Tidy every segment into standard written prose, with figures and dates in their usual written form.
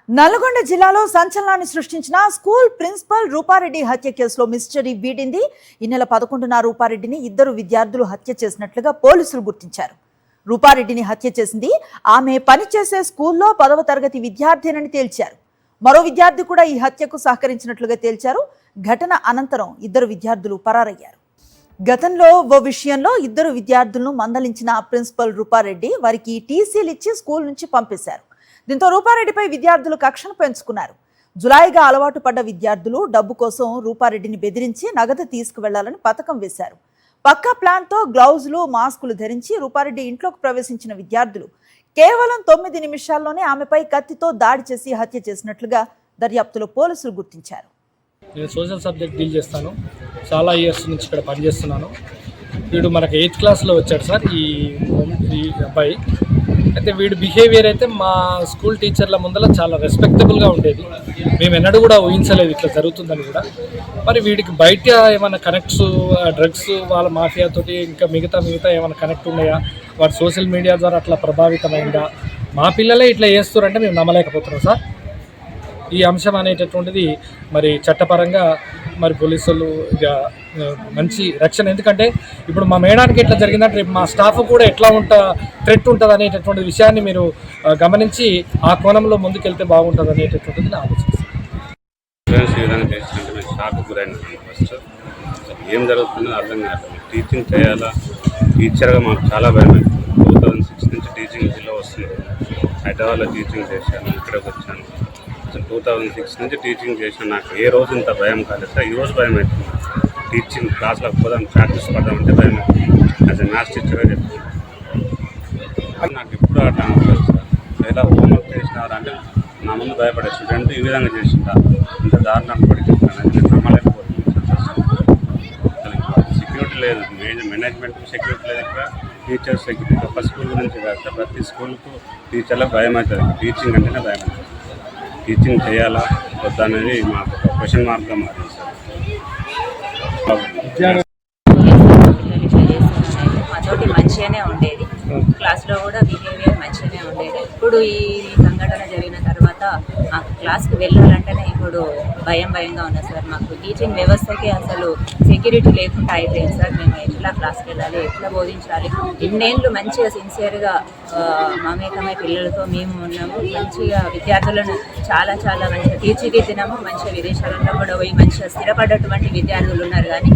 నల్గొండ జిల్లాలో సంచలనాన్ని సృష్టించిన school principal Rupa Reddy హత్య కేసులో మిస్టరీ వీడింది. ఈ నెల 11న రూపారెడ్డిని ఇద్దరు విద్యార్థులు హత్య చేసినట్లుగా పోలీసులు గుర్తించారు. రూపారెడ్డిని హత్య చేసింది ఆమె పనిచేసే స్కూల్లో 10వ తరగతి విద్యార్థినని తేల్చారు. మరో విద్యార్థి కూడా ఈ హత్యకు సహకరించినట్లుగా తేల్చారు. ఘటన అనంతరం ఇద్దరు విద్యార్థులు పరారయ్యారు. గతంలో ఓ విషయంలో ఇద్దరు విద్యార్థులను మందలించిన ప్రిన్సిపల్ రూపారెడ్డి వారికి టీసీలు ఇచ్చి స్కూల్ నుంచి పంపేశారు. దీంతో రూపారెడ్డిపై విద్యార్థులు కక్షను పెంచుకున్నారు. జులాయిగా అలవాటు పడ్డ విద్యార్థులు డబ్బు కోసం రూపారెడ్డిని బెదిరించి నగదు తీసుకువెళ్లాలని పథకం వేశారు. పక్కా ప్లాన్తో గ్లౌజులు, మాస్కులు ధరించి రూపారెడ్డి ఇంట్లోకి ప్రవేశించిన విద్యార్థులు కేవలం 9 నిమిషాల్లోనే ఆమెపై కత్తితో దాడి చేసి హత్య చేసినట్లుగా దర్యాప్తులో పోలీసులు గుర్తించారు. నేను సోషల్ సబ్జెక్ట్ డీల్ చేస్తాను. చాలా ఇయర్స్ నుంచి ఇక్కడ పనిచేస్తున్నాను. వీడు మనకు 8th క్లాస్లో వచ్చాడు సార్ ఈ అబ్బాయి. అయితే వీడి బిహేవియర్ అయితే మా స్కూల్ టీచర్ల ముందర చాలా రెస్పెక్టబుల్గా ఉండేది. మేము ఎన్నడూ కూడా ఊహించలేదు ఇట్లా జరుగుతుందని కూడా. మరి వీడికి బయట ఏమైనా కనెక్ట్స్, డ్రగ్స్ వాళ్ళ మాఫియాతోటి ఇంకా మిగతా ఏమైనా కనెక్ట్ ఉన్నాయా, వాడు సోషల్ మీడియా ద్వారా అట్లా ప్రభావితమైందా, మా పిల్లలే ఇట్లా చేస్తారంటే మేము నమ్మలేకపోతున్నాం సార్. ఈ అంశం అనేటటువంటిది మరి చట్టపరంగా మరి పోలీసులు ఇక మంచి రక్షణ, ఎందుకంటే ఇప్పుడు మా మేడానికి ఎట్లా జరిగిందంటే రేపు మా స్టాఫ్ కూడా ఎట్లా థ్రెట్ ఉంటుంది అనేటటువంటి విషయాన్ని మీరు గమనించి ఆ కోణంలో ముందుకెళ్తే బాగుంటుంది అనేటటువంటిది నా ఆలోచన. ఫస్ట్ ఏం జరుగుతుందో అర్థం కాదు. టీచింగ్ చేయాలా, టీచర్గా మాకు చాలా భయం. 2006 నుంచి టీచింగ్ జిల్లా వస్తుంది. హైదరాబాద్లో టీచింగ్ చేశాను, ఇక్కడికి వచ్చాను. 2006 నుంచి టీచింగ్ చేశాను. నాకు ఏ రోజు ఇంత భయం కాలేదు సార్. ఈరోజు భయం అవుతుంది. టీచింగ్ క్లాస్లో పోదాం, ప్రాక్టీస్ పడదామంటే భయం అవుతుంది. యాజ్ ఎ మ్యాథ్స్ టీచర్గా చెప్తున్నాను. నాకు ఇప్పుడు అట్లా అనుకోలేదు సార్. ఎలా హోంవర్క్ చేసినారంటే నా ముందు భయపడే స్టూడెంట్ ఈ విధంగా చేసిందా, ఇంత దారుణాన్ని పడిపోతున్నాను. నేను నమ్మలేకపోతున్నాను సార్. సెక్యూరిటీ లేదు, మేనేజ్మెంట్ సెక్యూరిటీ లేదు, ఇక్కడ టీచర్స్ సెక్యూరిటీ. ఒక స్కూల్ గురించి కాదు సార్, ప్రతి స్కూల్కు టీచర్లకు భయం అవుతుంది. టీచింగ్ అంటేనే భయం అవుతుంది. టీచింగ్ చేయాలా వద్దా అనేది మాకు ఒక క్వశ్చన్ మార్క్గా మారింది సార్. మాతోటి మంచిగానే ఉండేది, క్లాస్లో కూడా బిహేవియర్ మంచిగానే ఉండేది. ఇప్పుడు ఈ సంఘటన జరిగిన తర్వాత మాకు క్లాస్కి వెళ్ళాలంటేనే ఇప్పుడు భయంగా ఉన్నది సార్. మాకు టీచింగ్ వ్యవస్థకి అసలు సెక్యూరిటీ లేకుండా అయిపోయింది సార్. మేము ఎట్లా క్లాస్కి వెళ్ళాలి, ఎట్లా బోధించాలి. ఇన్నేళ్ళు మంచిగా సిన్సియర్గా మమేకమై పిల్లలతో మేము ఉన్నాము. మంచిగా విద్యార్థులను చాలా మంచిగా తీర్చిదిద్దినాము. మంచిగా విదేశాలలో కూడా పోయి మంచిగా స్థిరపడ్డటువంటి విద్యార్థులు ఉన్నారు. కానీ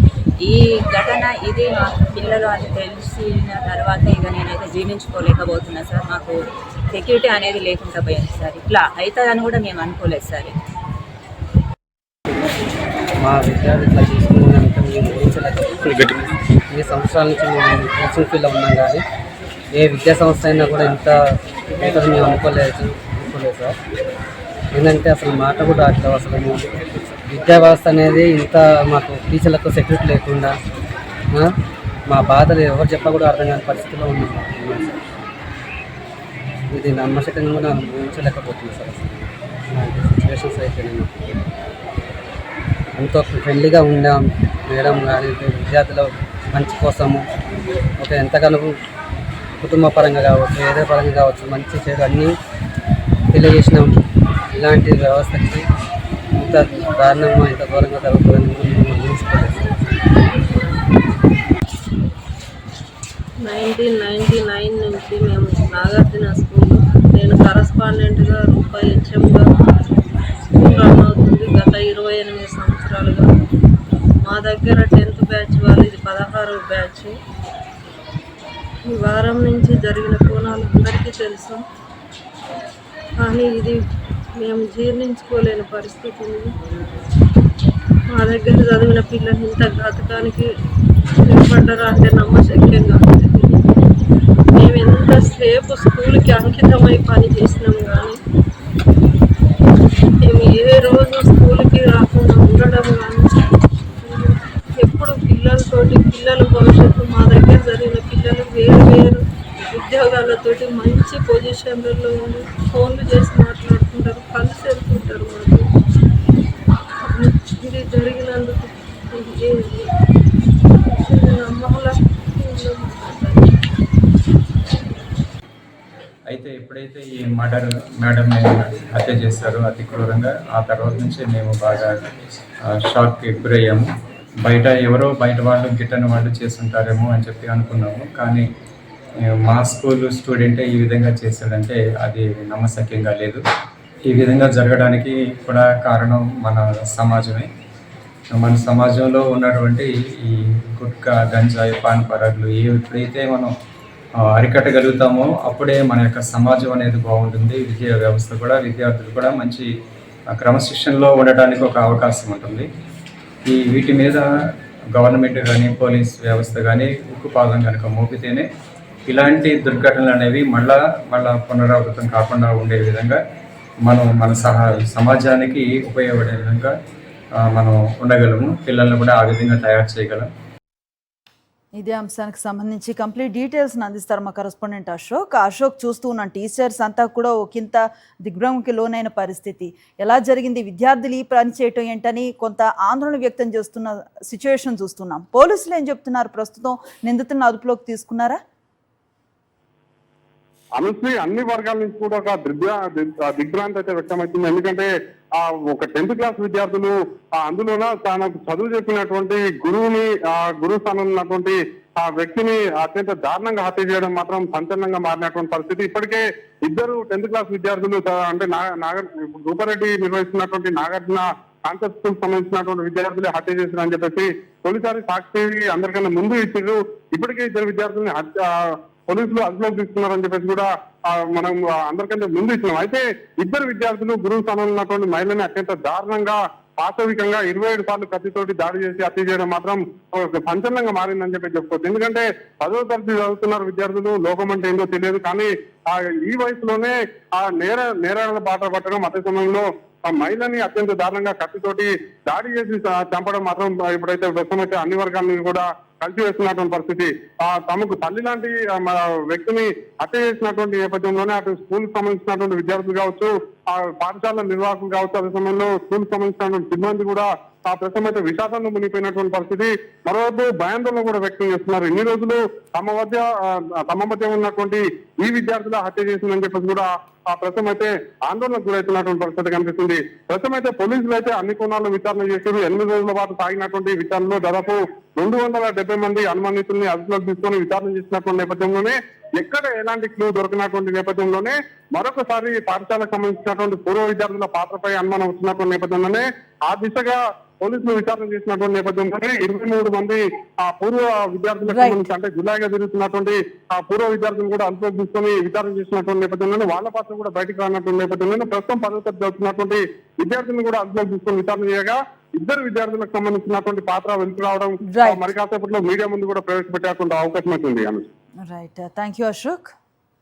ఈ ఘటన ఇది మా పిల్లలు అని తెలిసిన తర్వాత ఇక నేనైతే జీర్ణించుకోలేకపోతున్నా సార్. మాకు సెక్యూరిటీ అనేది లేకుండా పోయింది సార్. ఇట్లా అవుతుందని కూడా మేము అనుకోలేదు సార్. మా విద్యార్థి ఇట్లా చేసుకున్నాక ఈ సంవత్సరాల నుంచి మేము టీచింగ్ ఫీల్డ్లో ఉన్నాం. కానీ ఏ విద్యా సంస్థ అయినా కూడా ఇంత అవుతుంది మేము అనుకోలేదు సార్. ఏంటంటే అసలు మాట కూడా అట్లా అసలు విద్యా వ్యవస్థ అనేది ఇంత మాకు టీచర్లకు సెక్యూరిటీ లేకుండా మా బాధలు ఎవరు చెప్పా కూడా అర్థం కాని పరిస్థితిలో ఉన్నాం సార్. ఇది నమ్మశకంగా కూడా ఊహించలేకపోతుంది సార్. సిచ్యువేషన్స్ అయితే నేను ఎంతో ఫ్రెండ్లీగా ఉండాం మేడం కానీ విద్యార్థుల మంచి కోసము ఒక ఎంతగానో కుటుంబ పరంగా కావచ్చు, ఏదో పరంగా కావచ్చు, మంచి చెడు అన్నీ తెలియజేసినాం. ఇలాంటి వ్యవస్థకి ఇంత దారుణంగా ఇంత ఘోరంగా జరుగుతుందని ఊహించుకోలేదు. 1999 నుంచి మేము నాగార్జున స్కూల్, నేను కరస్పాండెంట్గా హెచ్ఎంగా స్కూల్ రన్ అవుతుంది గత 28 సంవత్సరాలుగా. మా దగ్గర 10th బ్యాచ్ వాళ్ళు, ఇది 16వ బ్యాచ్. ఈ వారం నుంచి జరిగిన కోణాలు అందరికీ తెలుసు. కానీ ఇది మేము జీర్ణించుకోలేని పరిస్థితి ఉంది. మా దగ్గర చదివిన పిల్లలు ఇంత ఘాతకానికి నిలబడ్డారా అంటే నమ్మశక్యంగా ఉంది. మేము ఎంతసేపు స్కూల్కి అంకితమై పని చేసినాం. కానీ మేము ఏ రోజు స్కూల్కి రాకుండా ఉండడం కానీ, ఎప్పుడు పిల్లల భవిష్యత్తు, మా దగ్గర జరిగిన పిల్లలు వేరు ఉద్యోగాలతోటి మంచి పొజిషన్లలో ఉండి ఫోన్లు చేసి మాట్లాడుకుంటారు, కలిసి వెళ్తుంటారు. మాకు ఇది జరిగినందుకు అయితే ఎప్పుడైతే ఈ మర్డర్ మేడం హత్య చేశారు అతి క్రూరంగా. ఆ తర్వాత నుంచి మేము బాగా షాక్కి గురయ్యాము. ఎవరో బయట వాళ్ళు గిట్టని వాళ్ళు చేస్తుంటారేమో అని చెప్పి అనుకున్నాము. కానీ మా స్కూల్ స్టూడెంటే ఈ విధంగా చేశాడంటే అది నమ్మశక్యంగా లేదు. ఈ విధంగా జరగడానికి కూడా కారణం మన సమాజమే. మన సమాజంలో ఉన్నటువంటి ఈ గుట్కా, గంజాయి, పాన్ పరాగులు ఎప్పుడైతే మనం అరికట్టగలుగుతామో అప్పుడే మన యొక్క సమాజం అనేది బాగుంటుంది. విద్యా వ్యవస్థ కూడా, విద్యార్థులు కూడా మంచి క్రమశిక్షణలో ఉండడానికి ఒక అవకాశం ఉంటుంది. వీటి మీద గవర్నమెంట్ కానీ, పోలీస్ వ్యవస్థ కానీ ఉక్కుపాదం కనుక మోపితేనే ఇలాంటి దుర్ఘటనలు అనేవి మళ్ళా పునరావృతం కాకుండా ఉండే విధంగా మనం మన సమాజానికి ఉపయోగపడే విధంగా మనం ఉండగలము. పిల్లల్ని కూడా ఆ విధంగా తయారు చేయగలం. ఇదే అంశానికి సంబంధించి కంప్లీట్ డీటెయిల్స్ అందిస్తారు మా కరెస్పాండెంట్ అశోక్. చూస్తూ ఉన్న టీచర్స్ అంతా కూడా ఒకంత దిగ్భ్రమకి లోనైన పరిస్థితి. ఎలా జరిగింది, విద్యార్థులు ఈ పని చేయటం ఏంటని కొంత ఆందోళన వ్యక్తం చేస్తున్న సిచ్యువేషన్ చూస్తున్నాం. పోలీసులు ఏం చెప్తున్నారు? ప్రస్తుతం నిందితులను అదుపులోకి తీసుకున్నారా? అనుశ్రీ, అన్ని వర్గాల నుంచి కూడా ఒక దిగ్భ్రాంతి అయితే వ్యక్తమవుతుంది. ఎందుకంటే ఒక 10th క్లాస్ విద్యార్థులు అందులోన తనకు చదువు చెప్పినటువంటి గురువు స్థానంలో ఉన్నటువంటి ఆ వ్యక్తిని అత్యంత దారుణంగా హత్య చేయడం మాత్రం సంచలనంగా మారినటువంటి పరిస్థితి. ఇప్పటికే 2 10th క్లాస్ విద్యార్థులు అంటే రూపారెడ్డి నిర్వహిస్తున్నటువంటి నాగార్జున కాన్సెప్ట్ స్కూల్ సంబంధించినటువంటి విద్యార్థులే హత్య చేశారని చెప్పేసి తొలిసారి సాక్షి అందరికన్నా ముందు ఇచ్చారు. ఇప్పటికే 2 విద్యార్థుల్ని పోలీసులు అదుపులోకి తీసుకున్నారని చెప్పేసి కూడా మనం అందరికంటే ముందు ఇచ్చినాం. అయితే 2 విద్యార్థులు గురువు స్థానంలో ఉన్నటువంటి మహిళని అత్యంత దారుణంగా, పాశవికంగా 27 సార్లు కత్తితోటి దాడి చేసి హత్య చేయడం మాత్రం సంచలనంగా మారిందని చెప్పి చెప్పుకోవచ్చు. ఎందుకంటే 10వ తరగతి చదువుతున్నారు విద్యార్థులు, లోకం అంటే ఏందో తెలియదు. కానీ ఈ వయసులోనే నేరాల బాట పట్టడం, అదే సమయంలో ఆ మహిళని అత్యంత దారుణంగా కత్తితోటి దాడి చేసి చంపడం మాత్రం ఇప్పుడైతే ప్రస్తుతమైతే అన్ని వర్గాలను కూడా కలిసి వేస్తున్నటువంటి పరిస్థితి. తమకు తల్లి లాంటి వ్యక్తిని హత్య చేసినటువంటి నేపథ్యంలోనే అటు స్కూల్ సంబంధించినటువంటి విద్యార్థులు కావచ్చు, ఆ పాఠశాల నిర్వాహకులు కావచ్చు, అదే సమయంలో స్కూల్ సంబంధించినటువంటి సిబ్బంది కూడా ప్రస్తుతం అయితే విషాదంలో మునిగిపోయినటువంటి పరిస్థితి. మరోవైపు భయాందోళన కూడా వ్యక్తం చేస్తున్నారు. ఇన్ని రోజులు తమ మధ్య ఉన్నటువంటి ఈ విద్యార్థుల హత్య చేసిందని చెప్పేసి కూడా ప్రస్తుతం అయితే ఆందోళనకు గురవుతున్నటువంటి పరిస్థితి కనిపిస్తుంది. ప్రస్తుతం అయితే పోలీసులు అయితే అన్ని కోణాల్లో విచారణ చేశారు. 8 రోజుల పాటు సాగినటువంటి విచారణలో దాదాపు 270 మంది అనుమానితుల్ని అదుపులోకి తీసుకొని విచారణ చేసినటువంటి నేపథ్యంలోనే ఎక్కడ ఎలాంటి క్లూ దొరికినటువంటి నేపథ్యంలోనే మరొకసారి పాఠశాలకు సంబంధించినటువంటి పూర్వ విద్యార్థుల పాత్రపై అనుమానం వచ్చినటువంటి నేపథ్యంలోనే ఆ దిశగా పోలీసులు విచారణ చేసినటువంటి నేపథ్యంలోనే 23 మంది పూర్వ విద్యార్థులకు సంబంధించి అంటే జులైగా జరుగుతున్నటువంటి పూర్వ విద్యార్థులు కూడా అదుపులోకి తీసుకొని విచారణ చేసినటువంటి నేపథ్యంలోనే వాళ్ళ పాత్ర కూడా బయటకు రానటువంటి నేపథ్యంలోనే ప్రస్తుతం 10వ తరగతి చదువుతున్నటువంటి విద్యార్థులను కూడా అదుపులోకి తీసుకొని విచారణ చేయగా 2 విద్యార్థులకు సంబంధించినటువంటి పాత్ర వెలుగు రావడం మరి కాసేపట్లో మీడియా ముందు కూడా ప్రవేశపెట్టేటువంటి అవకాశం అవుతుంది. Right, thank you Ashok.